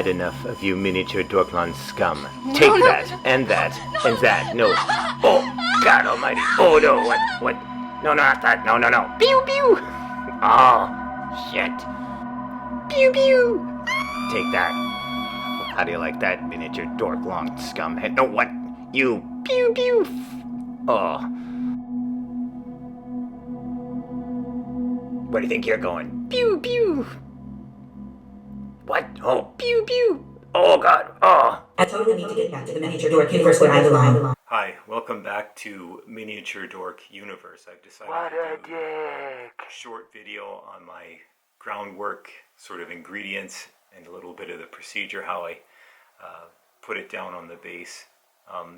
had enough of you miniature Dorklon scum. Take that, and that, and that. No. Oh, God almighty. Oh, no, what? No, not that. No. Pew, pew. Oh, shit. Pew, pew. Take that. How do you like that, miniature Dorklon scum? No, what? You. Pew, pew. Oh. Where do you think you're going? Pew, pew. What? Oh, pew, pew. Oh, God. Oh. I totally need to get back to the miniature dork universe where I belong. Hi, welcome back to Miniature Dork Universe. I've decided to do a short video on my groundwork, sort of ingredients, and a little bit of the procedure, how I put it down on the base.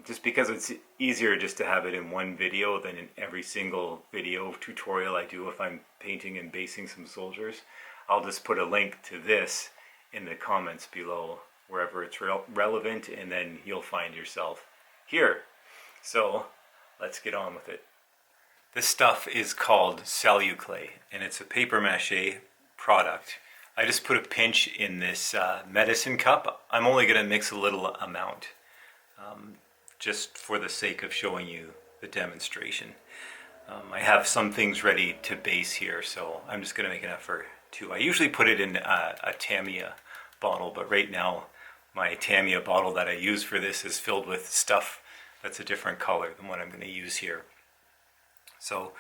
Just because it's easier just to have it in one video than in every single video tutorial I do if I'm painting and basing some soldiers. I'll just put a link to this in the comments below, wherever it's relevant, and then you'll find yourself here. So let's get on with it. This stuff is called Celluclay, and it's a paper mache product. I just put a pinch in this medicine cup. I'm only going to mix a little amount, just for the sake of showing you the demonstration. I have some things ready to base here, so I'm just going to make enough for two. I usually put it in a Tamiya bottle, but right now my Tamiya bottle that I use for this is filled with stuff that's a different color than what I'm going to use here. So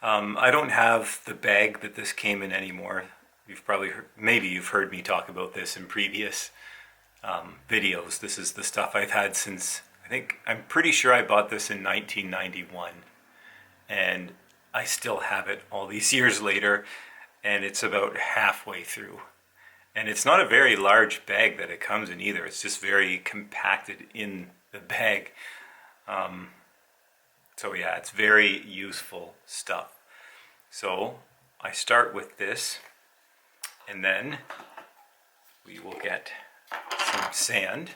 I don't have the bag that this came in anymore. You've probably heard, maybe you've heard me talk about this in previous videos. This is the stuff I've had since, I'm pretty sure I bought this in 1991, and I still have it all these years later, and it's about halfway through. And it's not a very large bag that it comes in either. It's just very compacted in the bag. So yeah, it's very useful stuff. So I start with this, and then we will get some sand.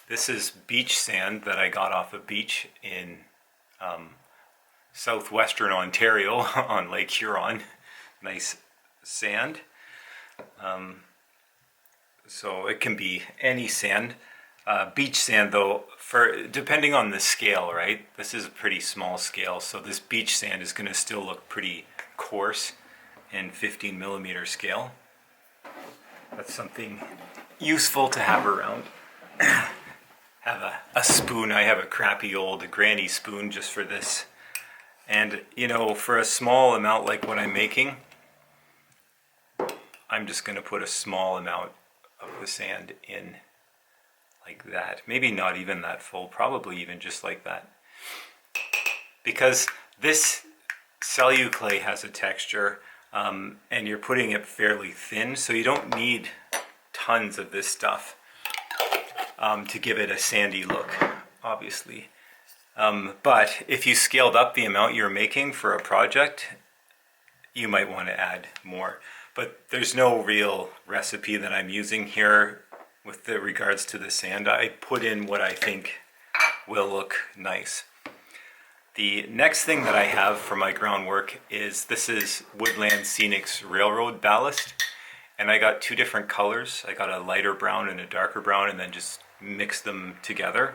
This is beach sand that I got off a beach in southwestern Ontario on Lake Huron. Nice sand. So it can be any sand. Beach sand, though, depending on the scale, right? This is a pretty small scale, so this beach sand is going to still look pretty coarse in 15 millimeter scale. That's something useful to have around. Have a spoon. I have a crappy old granny spoon just for this. And, you know, for a small amount like what I'm making, I'm just going to put a small amount of the sand in like that. Maybe not even that full, probably even just like that. Because this Celluclay has a texture, and you're putting it fairly thin, so you don't need tons of this stuff to give it a sandy look, obviously. But if you scaled up the amount you're making for a project, you might want to add more. But there's no real recipe that I'm using here with regards to the sand. I put in what I think will look nice. The next thing that I have for my groundwork is, this is Woodland Scenic's Railroad Ballast. And I got two different colors. I got a lighter brown and a darker brown, and then just mixed them together.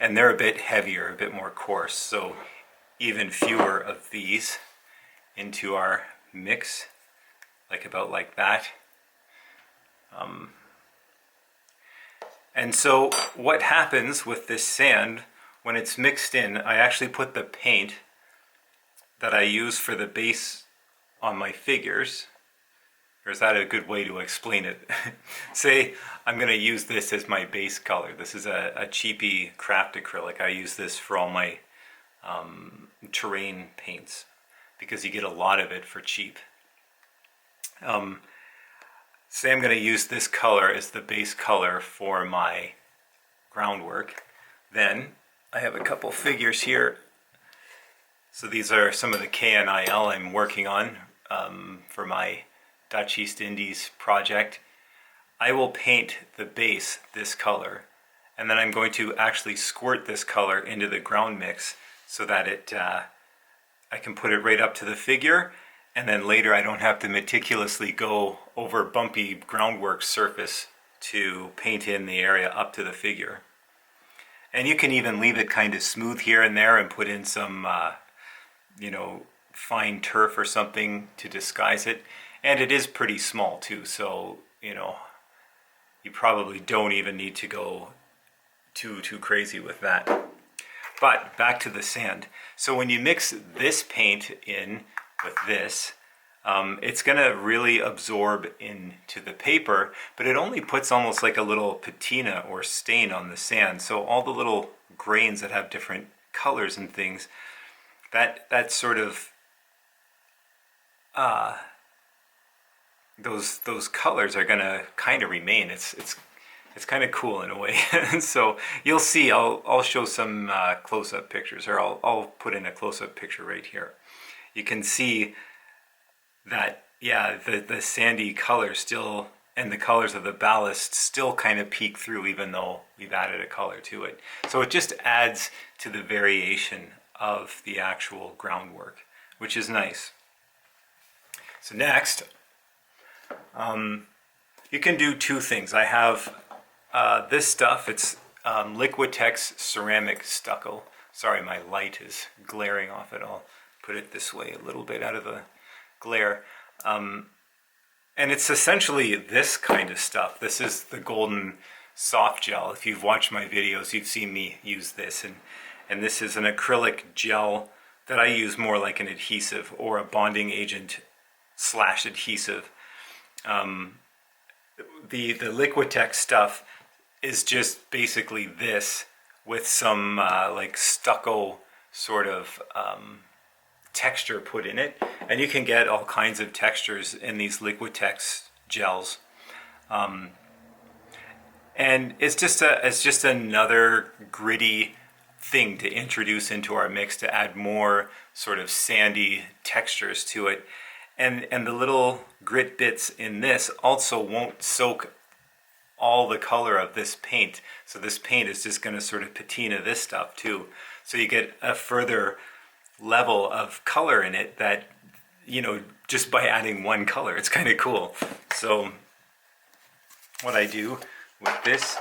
And they're a bit heavier, a bit more coarse. So even fewer of these into our mix. About like that. And so what happens with this sand, when it's mixed in, I actually put the paint that I use for the base on my figures. Or is that a good way to explain it? Say I'm going to use this as my base color. This is a cheapy craft acrylic. I use this for all my terrain paints because you get a lot of it for cheap. Say I'm going to use this color as the base color for my groundwork. Then I have a couple figures here. So these are some of the KNIL I'm working on for my Dutch East Indies project. I will paint the base this color, and then I'm going to actually squirt this color into the ground mix so that I can put it right up to the figure. And then later I don't have to meticulously go over bumpy groundwork surface to paint in the area up to the figure. And you can even leave it kind of smooth here and there and put in some, you know, fine turf or something to disguise it. And it is pretty small too, so, you know, you probably don't even need to go too crazy with that. But back to the sand. So when you mix this paint in with this, it's going to really absorb into the paper, but it only puts almost like a little patina or stain on the sand. So all the little grains that have different colors and things, that sort of those colors are going to kind of remain. It's kind of cool in a way. So you'll see. I'll show some close-up pictures, or I'll put in a close-up picture right here. You can see that, yeah, the sandy color still, and the colors of the ballast still kind of peek through, even though we've added a color to it. So it just adds to the variation of the actual groundwork, which is nice. So next, you can do two things. I have this stuff. It's Liquitex ceramic stucco. Sorry, my light is glaring off it. I'll put it this way, a little bit out of the glare. And it's essentially this kind of stuff. This is the golden soft gel. If you've watched my videos, you've seen me use this. And this is an acrylic gel that I use more like an adhesive or a bonding agent / adhesive. The Liquitex stuff is just basically this with some like stucco sort of texture put in it, and you can get all kinds of textures in these Liquitex gels, and it's just another gritty thing to introduce into our mix to add more sort of sandy textures to it, and the little grit bits in this also won't soak all the color of this paint, so this paint is just going to sort of patina this stuff too, so you get a further level of color in it that, you know, just by adding one color. It's kind of cool. So what I do with this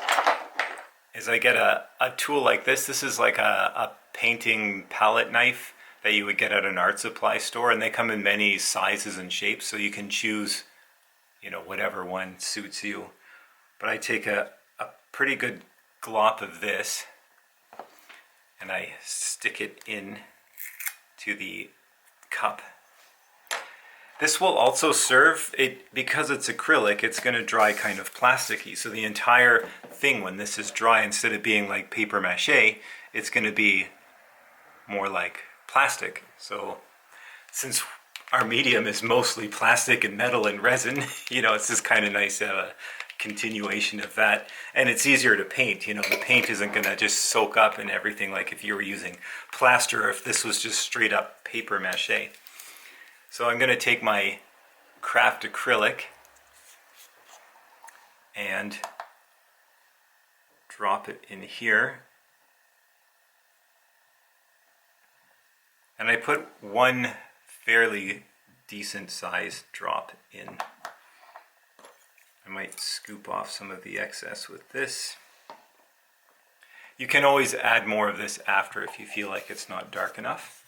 is I get a tool like this. This is like a painting palette knife that you would get at an art supply store, and they come in many sizes and shapes, so you can choose, you know, whatever one suits you. But I take a pretty good glop of this and I stick it in to the cup. This will also serve it, because it's acrylic, it's going to dry kind of plasticky. So the entire thing, when this is dry, instead of being like paper mache, it's going to be more like plastic. So since our medium is mostly plastic and metal and resin, you know, it's just kind of nice to have a continuation of that. And it's easier to paint. You know, the paint isn't going to just soak up and everything like if you were using plaster, or if this was just straight up paper mache. So I'm going to take my craft acrylic and drop it in here. And I put one fairly decent sized drop in. I might scoop off some of the excess with this. You can always add more of this after if you feel like it's not dark enough.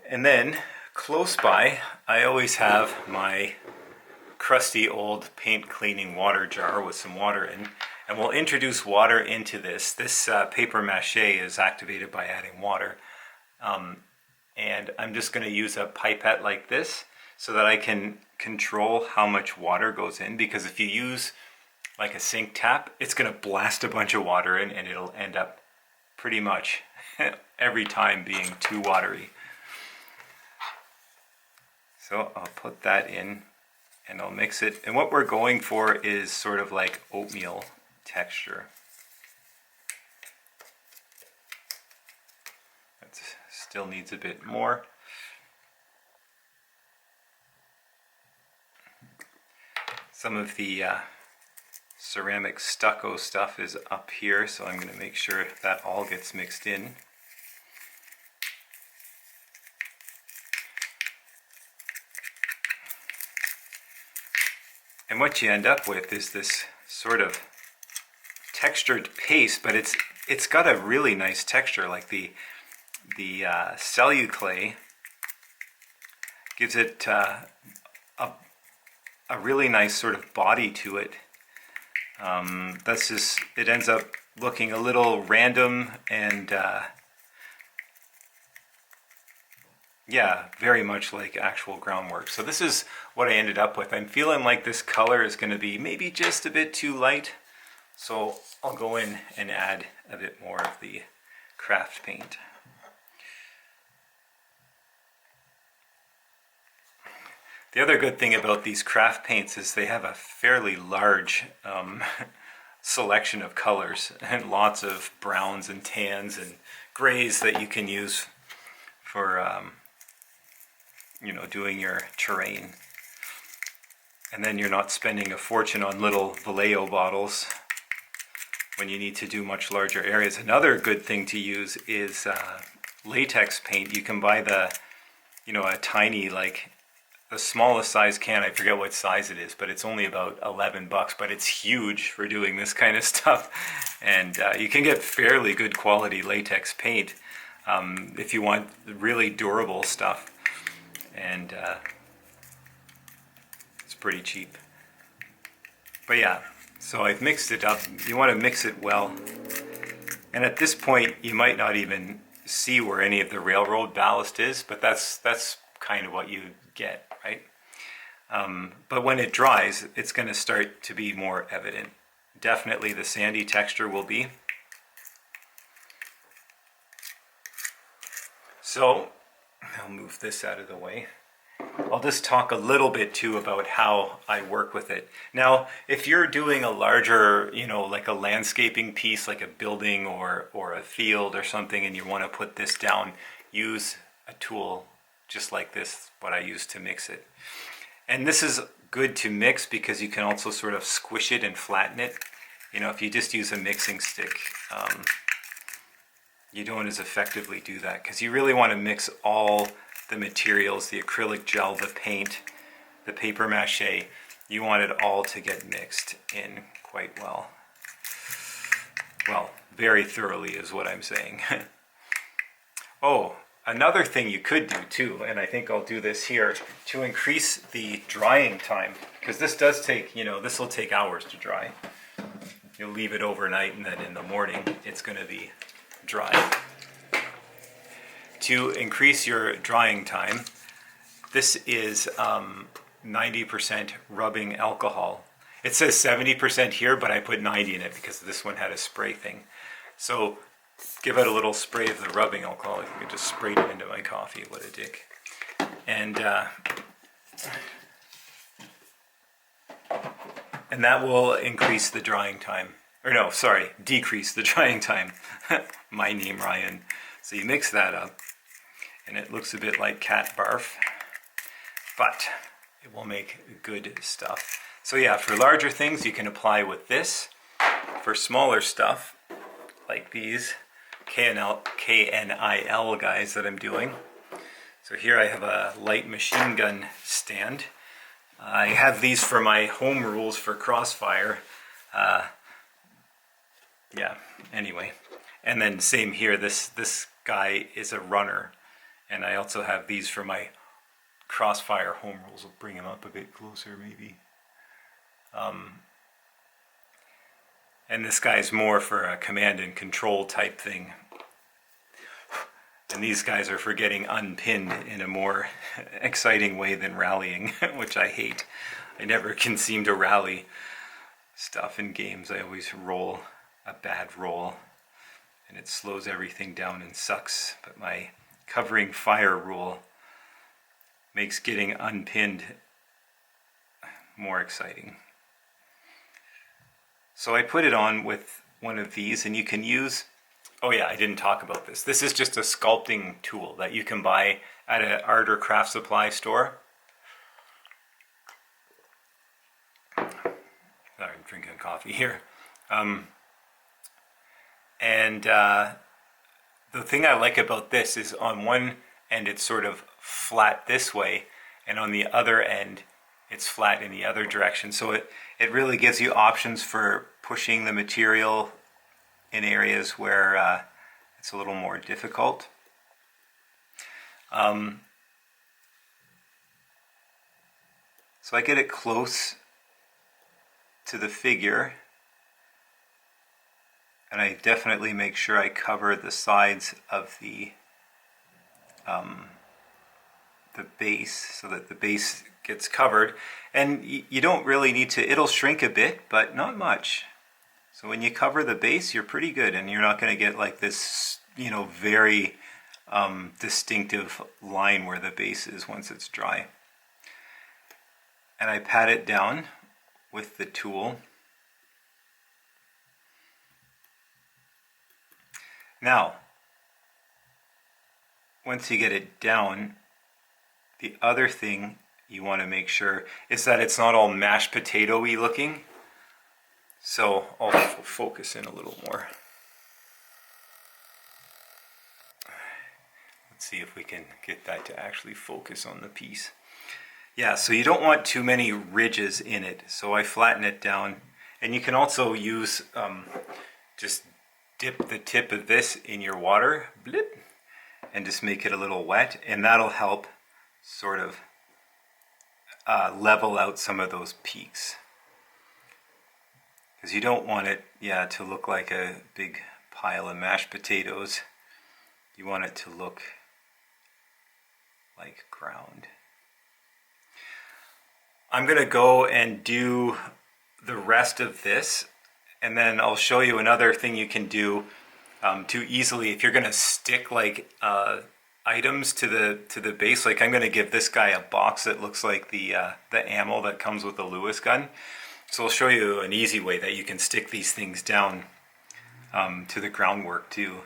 And then close by, I always have my crusty old paint cleaning water jar with some water in, and we'll introduce water into this. This paper mache is activated by adding water, and I'm just going to use a pipette like this so that I can control how much water goes in, because if you use like a sink tap, it's going to blast a bunch of water in and it'll end up pretty much every time being too watery. So I'll put that in and I'll mix it. And what we're going for is sort of like oatmeal texture. That still needs a bit more. Some of the ceramic stucco stuff is up here, so I'm going to make sure that all gets mixed in. And what you end up with is this sort of textured paste, but it's got a really nice texture. Like the celluclay gives it a really nice sort of body to it. That's just, it ends up looking a little random and yeah, very much like actual groundwork. So this is what I ended up with. I'm feeling like this color is going to be maybe just a bit too light, so I'll go in and add a bit more of the craft paint. The other good thing about these craft paints is they have a fairly large selection of colors and lots of browns and tans and grays that you can use for you know, doing your terrain. And then you're not spending a fortune on little Vallejo bottles when you need to do much larger areas. Another good thing to use is latex paint. You can buy the, you know, a tiny, like the smallest size can, I forget what size it is, but it's only about $11, but it's huge for doing this kind of stuff. And you can get fairly good quality latex paint if you want really durable stuff. And it's pretty cheap. But yeah, so I've mixed it up. You want to mix it well. And at this point, you might not even see where any of the railroad ballast is, but that's kind of what you get, right? But when it dries, it's going to start to be more evident. Definitely the sandy texture will be. So I'll move this out of the way. I'll just talk a little bit too about how I work with it. Now, if you're doing a larger, you know, like a landscaping piece, like a building or a field or something, and you want to put this down, use a tool just like this, what I use to mix it. And this is good to mix because you can also sort of squish it and flatten it. You know, if you just use a mixing stick, you don't as effectively do that because you really want to mix all the materials, the acrylic gel, the paint, the paper mache. You want it all to get mixed in quite well. Well, very thoroughly is what I'm saying. Oh, another thing you could do too, and I think I'll do this here, to increase the drying time, because this does take, you know, this will take hours to dry. You'll leave it overnight and then in the morning it's going to be dry. To increase your drying time, this is 90% rubbing alcohol. It says 70% here, but I put 90 in it because this one had a spray thing. So give it a little spray of the rubbing alcohol. I can just spray it into my coffee. What a dick. And that will increase the drying time. Or no, sorry, decrease the drying time. My name, Ryan. So you mix that up, and it looks a bit like cat barf, but it will make good stuff. So yeah, for larger things, you can apply with this. For smaller stuff, like these KNIL guys that I'm doing. So here I have a light machine gun stand. I have these for my home rules for Crossfire. Yeah, anyway. And then same here, this guy is a runner. And I also have these for my Crossfire home rules. I'll bring him up a bit closer maybe. And this guy's more for a command and control type thing. And these guys are for getting unpinned in a more exciting way than rallying, which I hate. I never can seem to rally stuff in games. I always roll a bad roll, and it slows everything down and sucks. But my covering fire rule makes getting unpinned more exciting. So I put it on with one of these, and you can use, oh yeah, I didn't talk about this. This is just a sculpting tool that you can buy at an art or craft supply store. Sorry, I'm drinking coffee here. The thing I like about this is on one end it's sort of flat this way, and on the other end it's flat in the other direction. So it really gives you options for pushing the material in areas where it's a little more difficult. So I get it close to the figure, and I definitely make sure I cover the sides of the base so that the base gets covered. And you don't really need to, it'll shrink a bit, but not much. So when you cover the base, you're pretty good, and you're not going to get like this, you know, very distinctive line where the base is once it's dry. And I pat it down with the tool. Now, once you get it down, the other thing you want to make sure is that it's not all mashed potato-y looking. So I'll focus in a little more. Let's see if we can get that to actually focus on the piece. Yeah, so you don't want too many ridges in it, so I flatten it down. And you can also use, just dip the tip of this in your water, blip, and just make it a little wet, and that'll help sort of level out some of those peaks. Because you don't want it, yeah, to look like a big pile of mashed potatoes. You want it to look like ground. I'm going to go and do the rest of this, and then I'll show you another thing you can do to easily, if you're going to stick like items to the base. Like I'm going to give this guy a box that looks like the ammo that comes with the Lewis gun. So I'll show you an easy way that you can stick these things down to the groundwork too.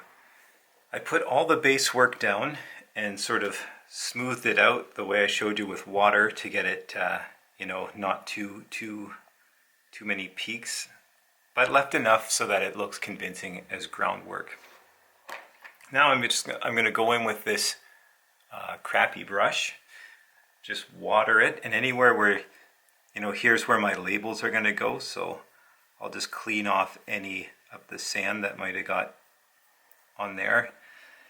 I put all the base work down and sort of smoothed it out the way I showed you with water to get it, you know, not too many peaks, but left enough so that it looks convincing as groundwork. Now I'm going to go in with this crappy brush, just water it, and anywhere where, you know, here's where my labels are going to go, so I'll just clean off any of the sand that might have got on there.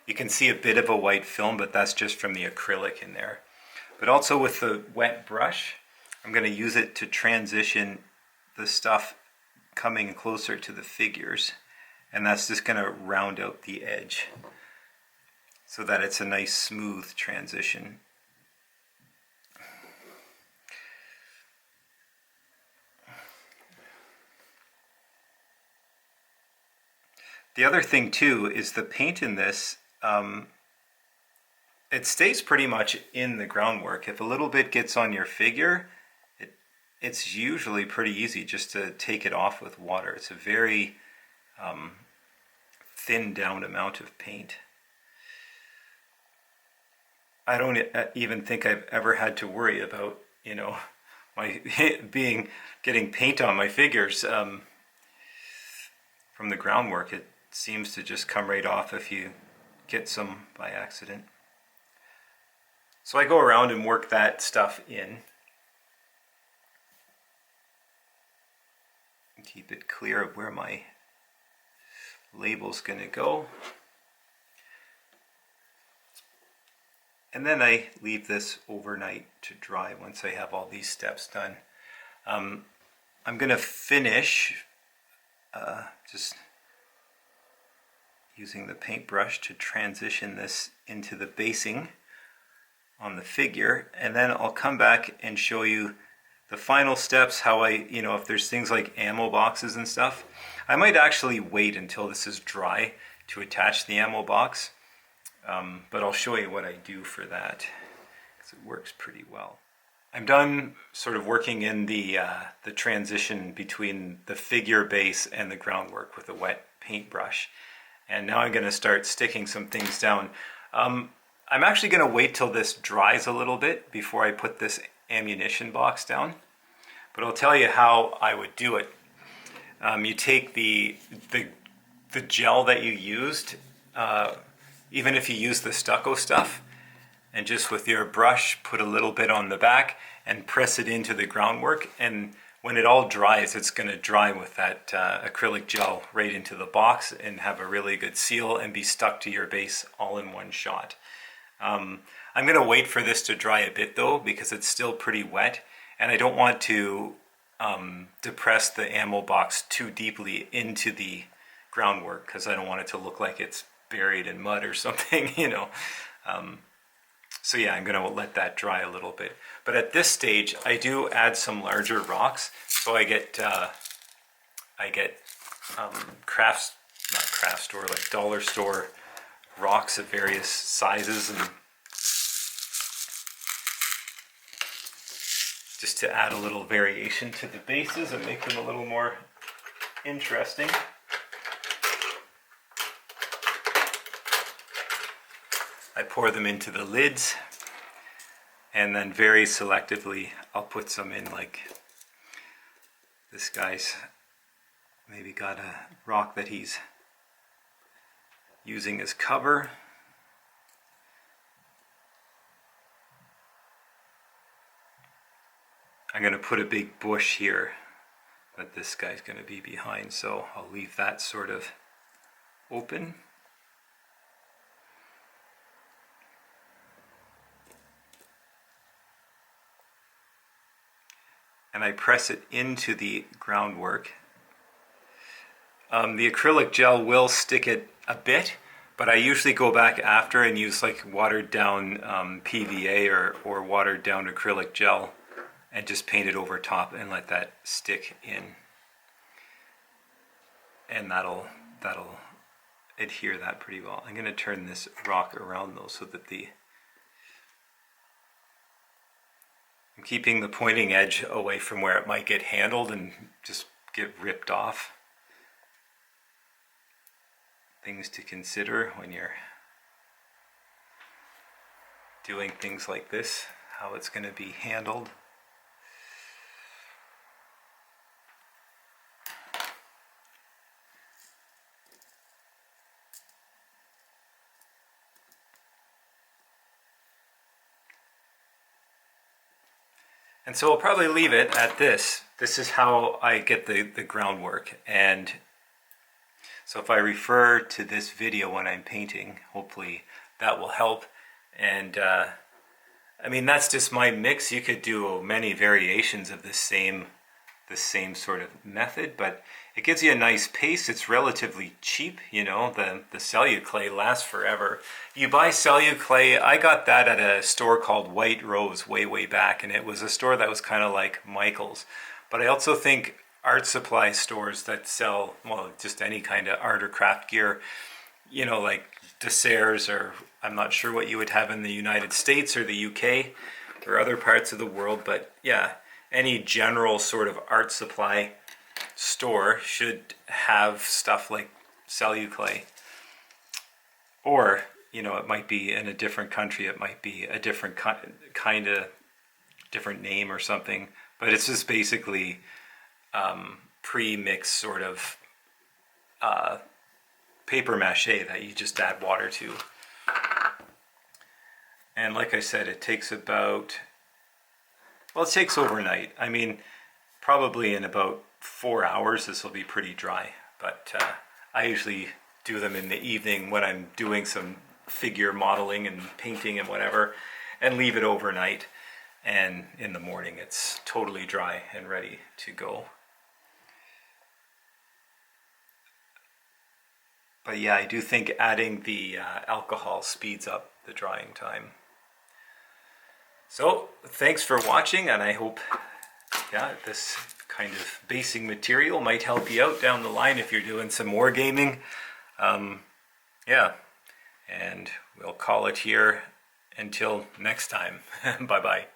You can see a bit of a white film, but that's just from the acrylic in there. But also with the wet brush, I'm going to use it to transition the stuff coming closer to the figures, and that's just going to round out the edge so that it's a nice smooth transition. The other thing too is the paint in this, it stays pretty much in the groundwork. If a little bit gets on your figure, it's usually pretty easy just to take it off with water. It's a very thinned down amount of paint. I don't even think I've ever had to worry about, you know, my getting paint on my figures from the groundwork. It seems to just come right off if you get some by accident. So I go around and work that stuff in. Keep it clear of where my label's going to go. And then I leave this overnight to dry once I have all these steps done. I'm going to finish just using the paintbrush to transition this into the basing on the figure, and then I'll come back and show you the final steps, how I, you know, if there's things like ammo boxes and stuff. I might actually wait until this is dry to attach the ammo box, but I'll show you what I do for that, because it works pretty well. I'm done sort of working in the transition between the figure base and the groundwork with a wet paintbrush. And now I'm going to start sticking some things down. I'm actually going to wait till this dries a little bit before I put this ammunition box down. But I'll tell you how I would do it. You take the gel that you used, even if you use the stucco stuff, and just with your brush put a little bit on the back and press it into the groundwork, and when it all dries, it's going to dry with that acrylic gel right into the box and have a really good seal and be stuck to your base all in one shot. I'm going to wait for this to dry a bit though, because it's still pretty wet, and I don't want to depress the ammo box too deeply into the groundwork, because I don't want it to look like it's buried in mud or something, you know. So yeah, I'm going to let that dry a little bit. But at this stage, I do add some larger rocks. So I get not craft store, like dollar store rocks of various sizes, and just to add a little variation to the bases and make them a little more interesting. I pour them into the lids, and then very selectively I'll put some in, like this guy's maybe got a rock that he's using as cover. I'm going to put a big bush here that this guy's going to be behind, so I'll leave that sort of open. And I press it into the groundwork. The acrylic gel will stick it a bit, but I usually go back after and use like watered down PVA or watered down acrylic gel and just paint it over top and let that stick in. And that'll adhere that pretty well. I'm going to turn this rock around though, so that I'm keeping the pointing edge away from where it might get handled and just get ripped off. Things to consider when you're doing things like this, how it's going to be handled. And so I'll probably leave it at this. This is how I get the groundwork. And so if I refer to this video when I'm painting, hopefully that will help. And I mean, that's just my mix. You could do many variations of the same sort of method, but it gives you a nice paste. It's relatively cheap, you know. The Celluclay lasts forever. You buy Celluclay, I got that at a store called White Rose way back, and it was a store that was kind of like Michael's. But I also think art supply stores that sell, well, just any kind of art or craft gear, you know, like Desserts, or I'm not sure what you would have in the United States or the UK or other parts of the world, but yeah, any general sort of art supply store should have stuff like Celluclay. Or, you know, it might be in a different country, it might be a different kind of different name or something, but it's just basically pre-mixed sort of paper mache that you just add water to. And like I said, it takes about, well, it takes overnight. I mean, probably in about 4 hours this will be pretty dry, but I usually do them in the evening when I'm doing some figure modeling and painting and whatever, and leave it overnight, and in the morning it's totally dry and ready to go. But yeah, I do think adding the alcohol speeds up the drying time. So thanks for watching, and I hope this kind of basing material might help you out down the line if you're doing some wargaming. And we'll call it here until next time. Bye bye.